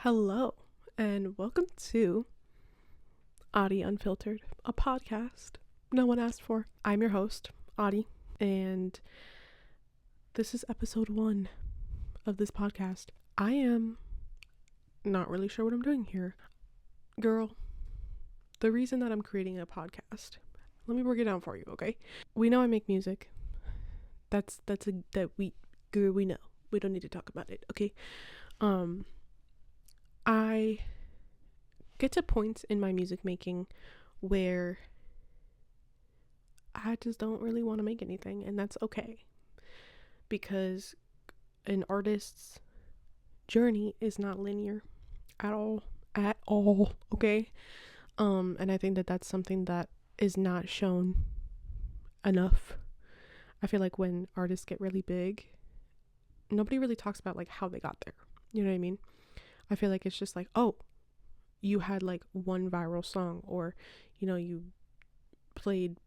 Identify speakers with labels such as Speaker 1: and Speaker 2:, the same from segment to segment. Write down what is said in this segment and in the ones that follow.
Speaker 1: Hello, and welcome to Unfiltered, a podcast no one asked for. I'm your host, Adi, and this is episode 1 of this podcast. I am not really sure what I'm doing here. Girl, the reason that I'm creating a podcast, let me break it down for you, okay? We know I make music. We know. We don't need to talk about it, okay? I get to points in my music making where I just don't really want to make anything, and that's okay, because an artist's journey is not linear at all, okay? And I think that that's something that is not shown enough. I feel like when artists get really big, nobody really talks about like how they got there, you know what I mean? I feel like it's just like, oh, you had like one viral song, or you played,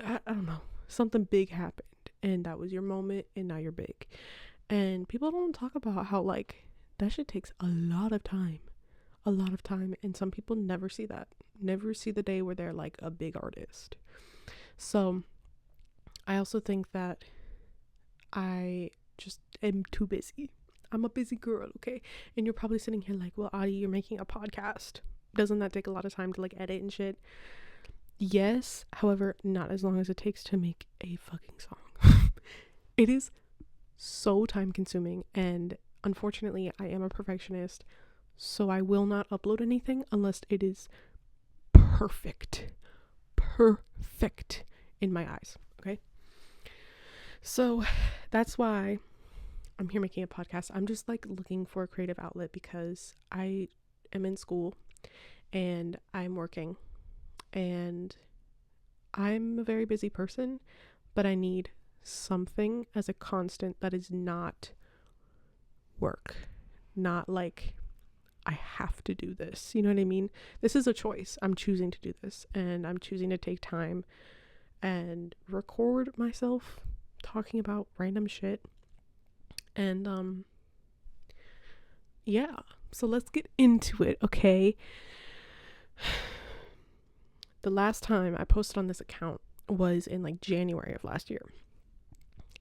Speaker 1: I don't know, something big happened and that was your moment and now you're big. And people don't talk about how like that shit takes a lot of time, and some people never see the day where they're like a big artist. So I also think that I just am too busy. I'm a busy girl, okay? And you're probably sitting here like, well, Adi, you're making a podcast. Doesn't that take a lot of time to like edit and shit? Yes, however, not as long as it takes to make a fucking song. It is so time consuming, and unfortunately, I am a perfectionist, so I will not upload anything unless it is perfect in my eyes, okay? So that's why I'm here making a podcast. I'm just like looking for a creative outlet because I am in school and I'm working and I'm a very busy person, but I need something as a constant that is not work, not like I have to do this, you know what I mean? This is a choice. I'm choosing to do this, and I'm choosing to take time and record myself talking about random shit. And yeah, so let's get into it, okay? The last time I posted on this account was in like January of last year,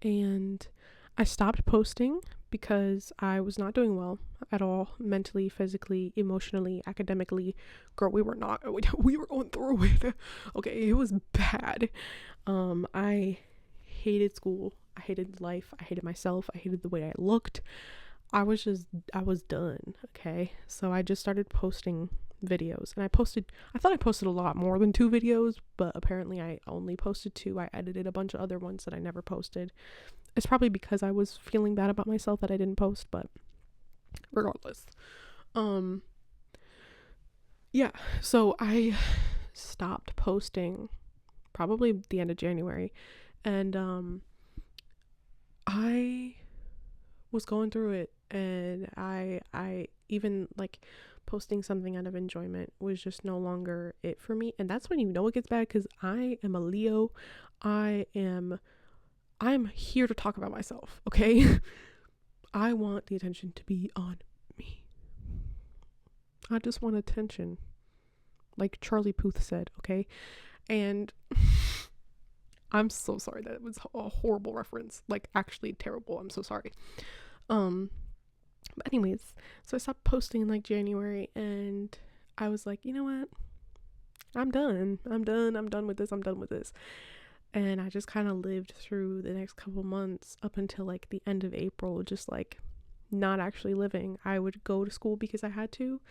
Speaker 1: and I stopped posting because I was not doing well at all, mentally, physically, emotionally, academically. Girl, we were going through it. Okay, it was bad. I hated school. I hated life. I hated myself. I hated the way I looked. I was done. Okay. So I just started posting videos, and I thought I posted a lot more than 2 videos, but apparently I only posted 2. I edited a bunch of other ones that I never posted. It's probably because I was feeling bad about myself that I didn't post, but regardless. Yeah. So I stopped posting probably the end of January, and I was going through it, and I even like posting something out of enjoyment was just no longer it for me. And that's when you know it gets bad, because I am a Leo. I'm here to talk about myself, okay? I want the attention to be on me. I just want attention, like Charlie Puth said, okay? And I'm so sorry, that was a horrible reference, like actually terrible. I'm so sorry. But anyways, so I stopped posting in like January, and I was like, you know what? I'm done with this. And I just kind of lived through the next couple months up until like the end of April, just like not actually living. I would go to school because I had to,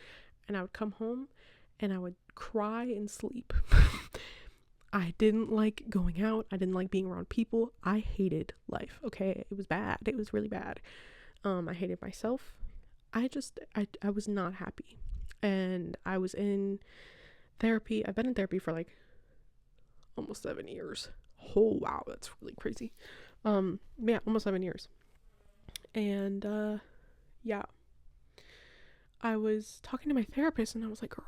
Speaker 1: and I would come home and I would cry and sleep. I didn't like going out. I didn't like being around people. I hated life, okay? It was bad. It was really bad. I hated myself. I was not happy. And I was in therapy. I've been in therapy for like almost 7 years. Oh, wow. That's really crazy. Yeah, almost 7 years. And, yeah. I was talking to my therapist, and I was like, girl,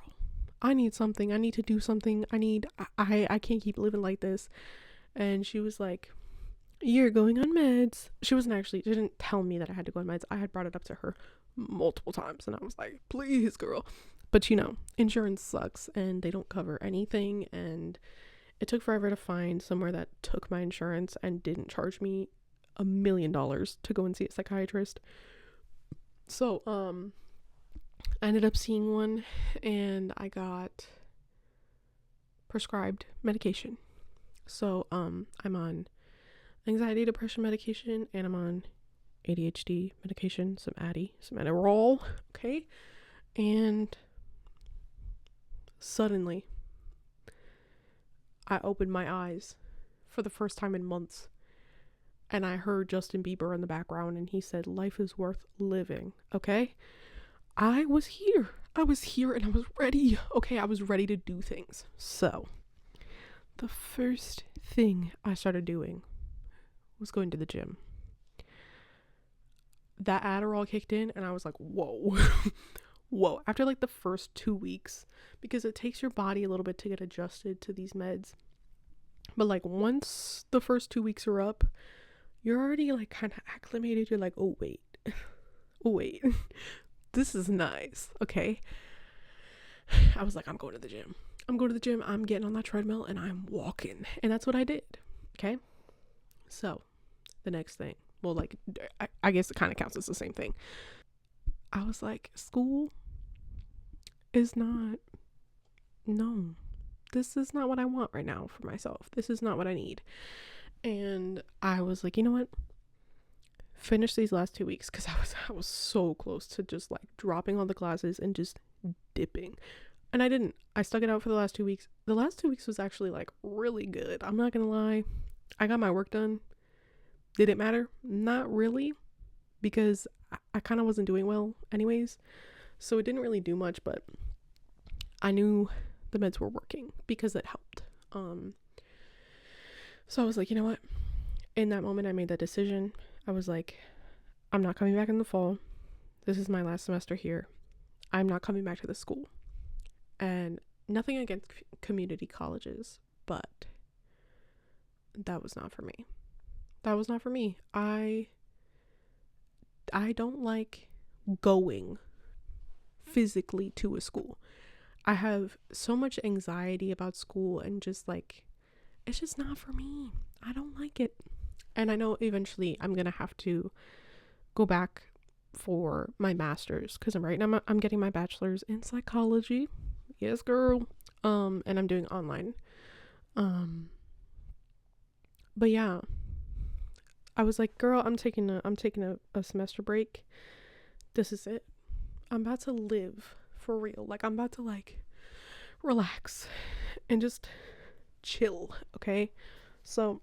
Speaker 1: I need something. I need to do something. I can't keep living like this. And she was like, you're going on meds. She didn't tell me that I had to go on meds. I had brought it up to her multiple times. And I was like, please, girl. But insurance sucks and they don't cover anything. And it took forever to find somewhere that took my insurance and didn't charge me $1,000,000 to go and see a psychiatrist. So, I ended up seeing one and I got prescribed medication. So, I'm on anxiety, depression medication, and I'm on ADHD medication, some Adderall, okay? And suddenly, I opened my eyes for the first time in months, and I heard Justin Bieber in the background, and he said, life is worth living, okay? I was here and I was ready, okay? I was ready to do things. So, the first thing I started doing was going to the gym. That Adderall kicked in and I was like, whoa. Whoa. After like the first 2 weeks, because it takes your body a little bit to get adjusted to these meds. But like once the first 2 weeks are up, you're already like kind of acclimated. You're like, oh wait, this is nice. Okay. I was like, I'm going to the gym. I'm getting on that treadmill and I'm walking. And that's what I did. Okay. So the next thing, well, like, I guess it kind of counts as the same thing. I was like, school is not, no, this is not what I want right now for myself. This is not what I need. And I was like, you know what? Finish these last 2 weeks, because I was so close to just like dropping all the classes and just dipping. And I didn't. I stuck it out for the last 2 weeks. The last 2 weeks was actually like really good. I'm not gonna lie. I got my work done. Did it matter? Not really, because I kind of wasn't doing well anyways. So it didn't really do much, but I knew the meds were working because it helped. So I was like, you know what? In that moment, I made that decision. I was like, I'm not coming back in the fall. This is my last semester here. I'm not coming back to the school. And nothing against community colleges, but that was not for me. I don't like going physically to a school. I have so much anxiety about school and just like, it's just not for me. I don't like it. And I know eventually I'm going to have to go back for my master's, because right now I'm getting my bachelor's in psychology. Yes, girl. And I'm doing online. But yeah, I was like, girl, I'm taking a semester break. This is it. I'm about to live for real. Like, I'm about to like relax and just chill. Okay. So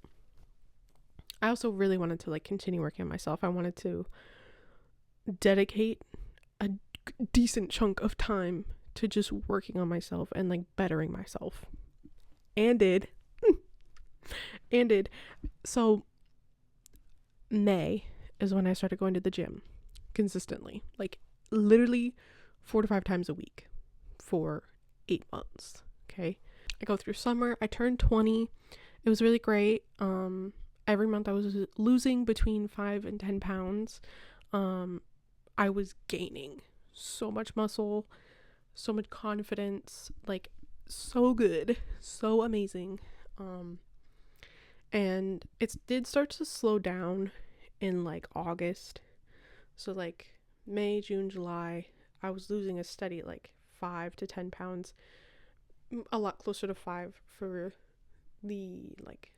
Speaker 1: I also really wanted to like continue working on myself. I wanted to dedicate a decent chunk of time to just working on myself and like bettering myself. And did. So May is when I started going to the gym consistently, like literally 4 to 5 times a week for 8 months. Okay. I go through summer. I turned 20. It was really great. Every month I was losing between 5 and 10 pounds. I was gaining so much muscle, so much confidence, like so good, so amazing. And it did start to slow down in like August. So like May, June, July, I was losing a steady like 5 to 10 pounds, a lot closer to 5 for the like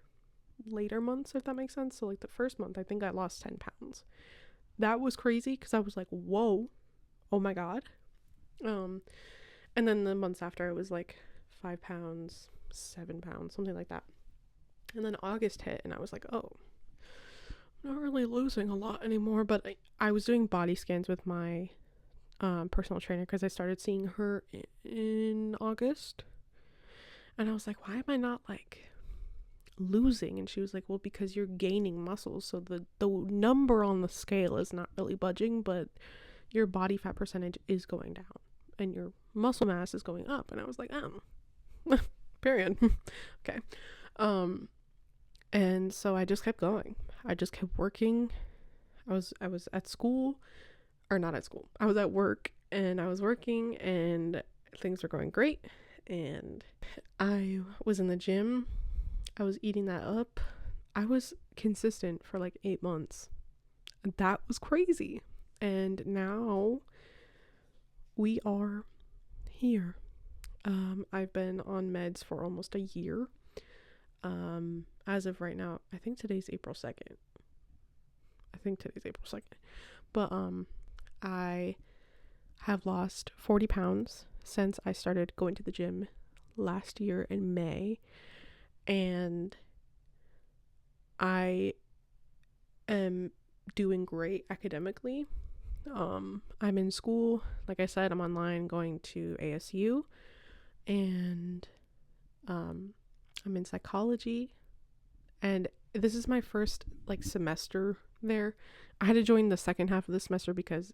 Speaker 1: later months, if that makes sense. So like the first month, I think I lost 10 pounds. That was crazy, because I was like, whoa, oh my god. And then the months after, it was like 5 pounds, 7 pounds, something like that. And then August hit and I was like, oh, I'm not really losing a lot anymore. But I was doing body scans with my personal trainer, because I started seeing her in August. And I was like, why am I not like losing? And she was like, well, because you're gaining muscles, so the number on the scale is not really budging, but your body fat percentage is going down and your muscle mass is going up. And I was like, period. Okay. And so I just kept going. I just kept working. I was at school. or not at school. I was at work and I was working and things were going great. And I was in the gym. I was eating that up. I was consistent for like 8 months. That was crazy. And now we are here. I've been on meds for almost a year. As of right now, I think today's April 2nd. But I have lost 40 pounds since I started going to the gym last year in May. And I am doing great academically. I'm in school. Like I said, I'm online going to ASU. And I'm in psychology. And this is my first like semester there. I had to join the second half of the semester because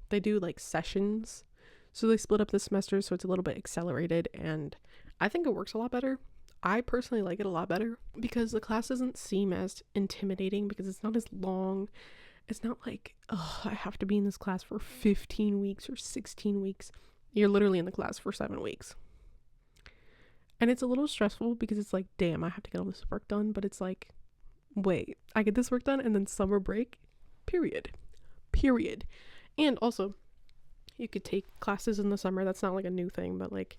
Speaker 1: they do like sessions. So they split up the semester so it's a little bit accelerated, and I think it works a lot better. I personally like it a lot better because the class doesn't seem as intimidating because it's not as long. It's not like, oh, I have to be in this class for 15 weeks or 16 weeks. You're literally in the class for 7 weeks. And it's a little stressful because it's like, damn, I have to get all this work done. But it's like, wait, I get this work done and then summer break, period. And also, you could take classes in the summer. That's not like a new thing, but like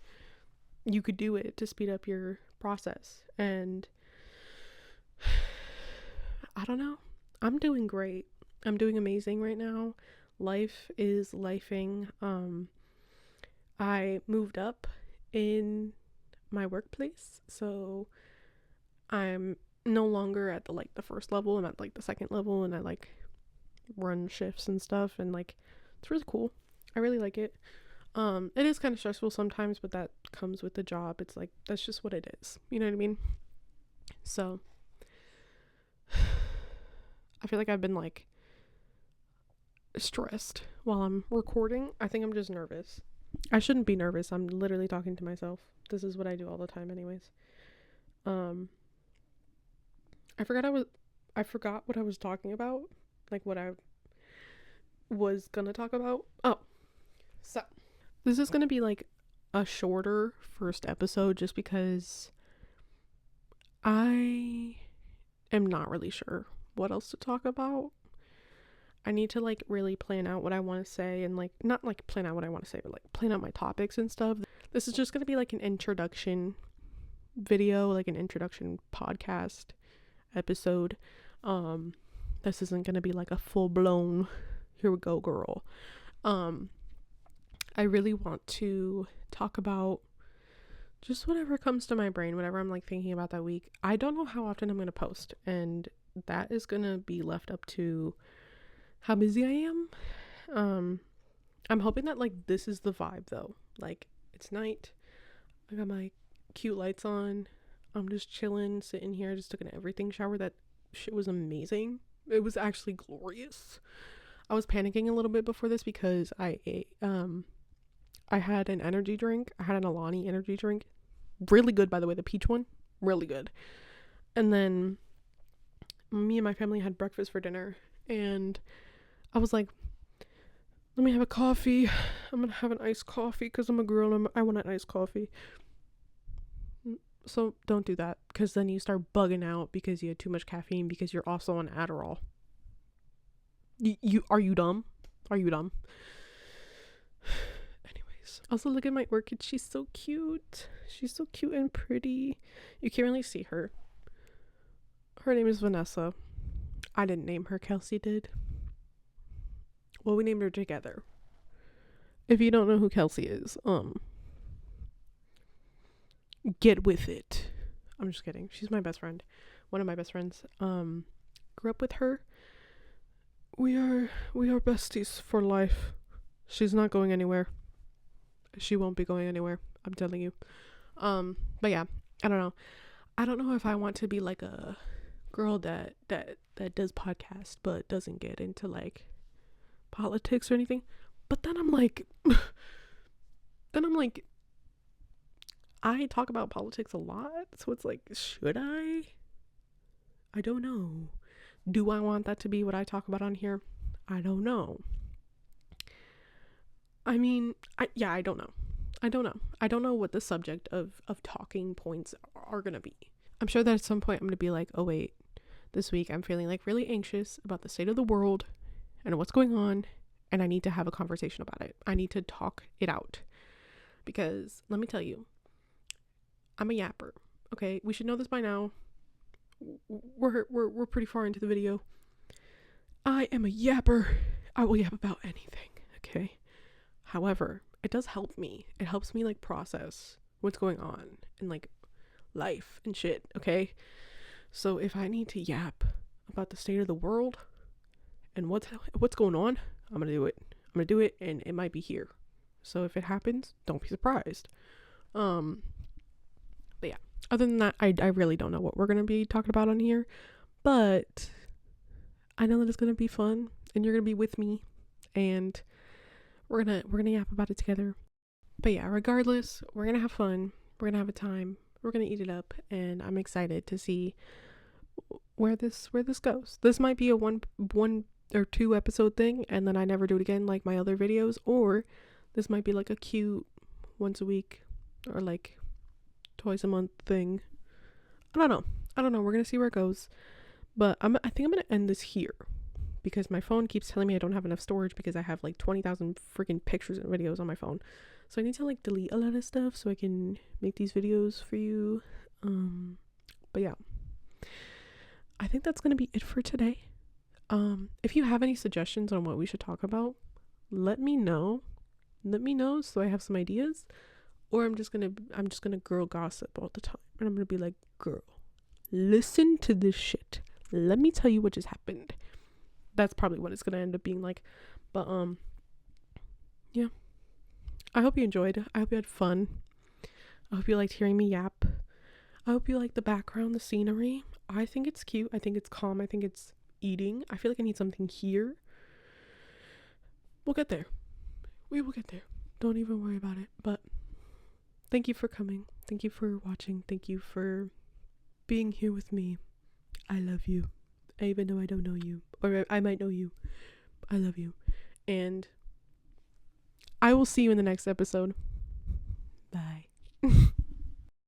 Speaker 1: you could do it to speed up your process. And I don't know. I'm doing great. I'm doing amazing right now. Life is lifing. I moved up in my workplace, so I'm no longer at the first level. I'm at like the second level, and I like run shifts and stuff, and like it's really cool. I really like it. It is kind of stressful sometimes, but that comes with the job. It's like that's just what it is. You know what I mean? So I feel like I've been like stressed while I'm recording. I think I'm just nervous. I shouldn't be nervous. I'm literally talking to myself. This is what I do all the time anyways. I forgot what I was talking about. Like what I was gonna talk about. Oh. So this is gonna be like a shorter first episode just because I am not really sure what else to talk about. I need to like really plan out what I want to say, and like not like plan out what I want to say, but like plan out my topics and stuff. This is just going to be like an introduction video, like an introduction podcast episode. This isn't going to be like a full blown here we go girl. I really want to talk about just whatever comes to my brain, whatever I'm like thinking about that week. I don't know how often I'm going to post, and that is going to be left up to how busy I am. I'm hoping that like this is the vibe though. Like it's night. I got my cute lights on. I'm just chilling, sitting here. I just took an everything shower. That shit was amazing. It was actually glorious. I was panicking a little bit before this because I had an energy drink. I had an Alani energy drink. Really good, by the way, the peach one. Really good. And then me and my family had breakfast for dinner, and I was like, let me have a coffee. I'm gonna have an iced coffee because I'm a girl and I want an iced coffee. So don't do that, because then you start bugging out because you had too much caffeine because you're also on Adderall. You are you dumb? Are you dumb? Anyways, also look at my orchid. She's so cute. She's so cute and pretty. You can't really see her. Her name is Vanessa. I didn't name her. Kelsey did. Well, we named her together. If you don't know who Kelsey is, get with it. I'm just kidding. She's my best friend. One of my best friends. Grew up with her. We are besties for life. She's not going anywhere. She won't be going anywhere. I'm telling you. But yeah, I don't know. I don't know if I want to be like a girl that does podcasts but doesn't get into like politics or anything. But then I'm like I talk about politics a lot, so it's like, should I don't know. Do I want that to be what I talk about on here? I don't know. I mean, I don't know. I don't know. I don't know what the subject of talking points are gonna be. I'm sure that at some point I'm gonna be like, oh wait, this week I'm feeling like really anxious about the state of the world and what's going on, and I need to have a conversation about it. I need to talk it out. Because let me tell you, I'm a yapper. Okay, we should know this by now. We're pretty far into the video. I am a yapper. I will yap about anything. Okay. However, it does help me. It helps me like process what's going on in like life and shit. Okay. So if I need to yap about the state of the world and what's going on, I'm gonna do it. I'm gonna do it, and it might be here. So if it happens, don't be surprised. But yeah. Other than that, I really don't know what we're gonna be talking about on here, but I know that it's gonna be fun, and you're gonna be with me, and we're gonna yap about it together. But yeah, regardless, we're gonna have fun. We're gonna have a time. We're gonna eat it up, and I'm excited to see where this goes. This might be a one or two episode thing, and then I never do it again like my other videos, or this might be like a cute once a week or like twice a month thing. I don't know. We're gonna see where it goes. But I think I'm gonna end this here because my phone keeps telling me I don't have enough storage because I have like 20,000 freaking pictures and videos on my phone. So I need to like delete a lot of stuff so I can make these videos for you. But yeah, I think that's gonna be it for today. If you have any suggestions on what we should talk about, let me know. Let me know so I have some ideas. Or I'm just gonna girl gossip all the time, and I'm gonna be like, girl, listen to this shit. Let me tell you what just happened. That's probably what it's gonna end up being like. But yeah. I hope you enjoyed. I hope you had fun. I hope you liked hearing me yap. I hope you like the background, the scenery. I think it's cute. I think it's calm. I think it's eating. I feel like I need something here. We'll get there. We will get there. Don't even worry about it. But thank you for coming. Thank you for watching. Thank you for being here with me. I love you. Even though I don't know you. Or I might know you. I love you. And I will see you in the next episode. Bye.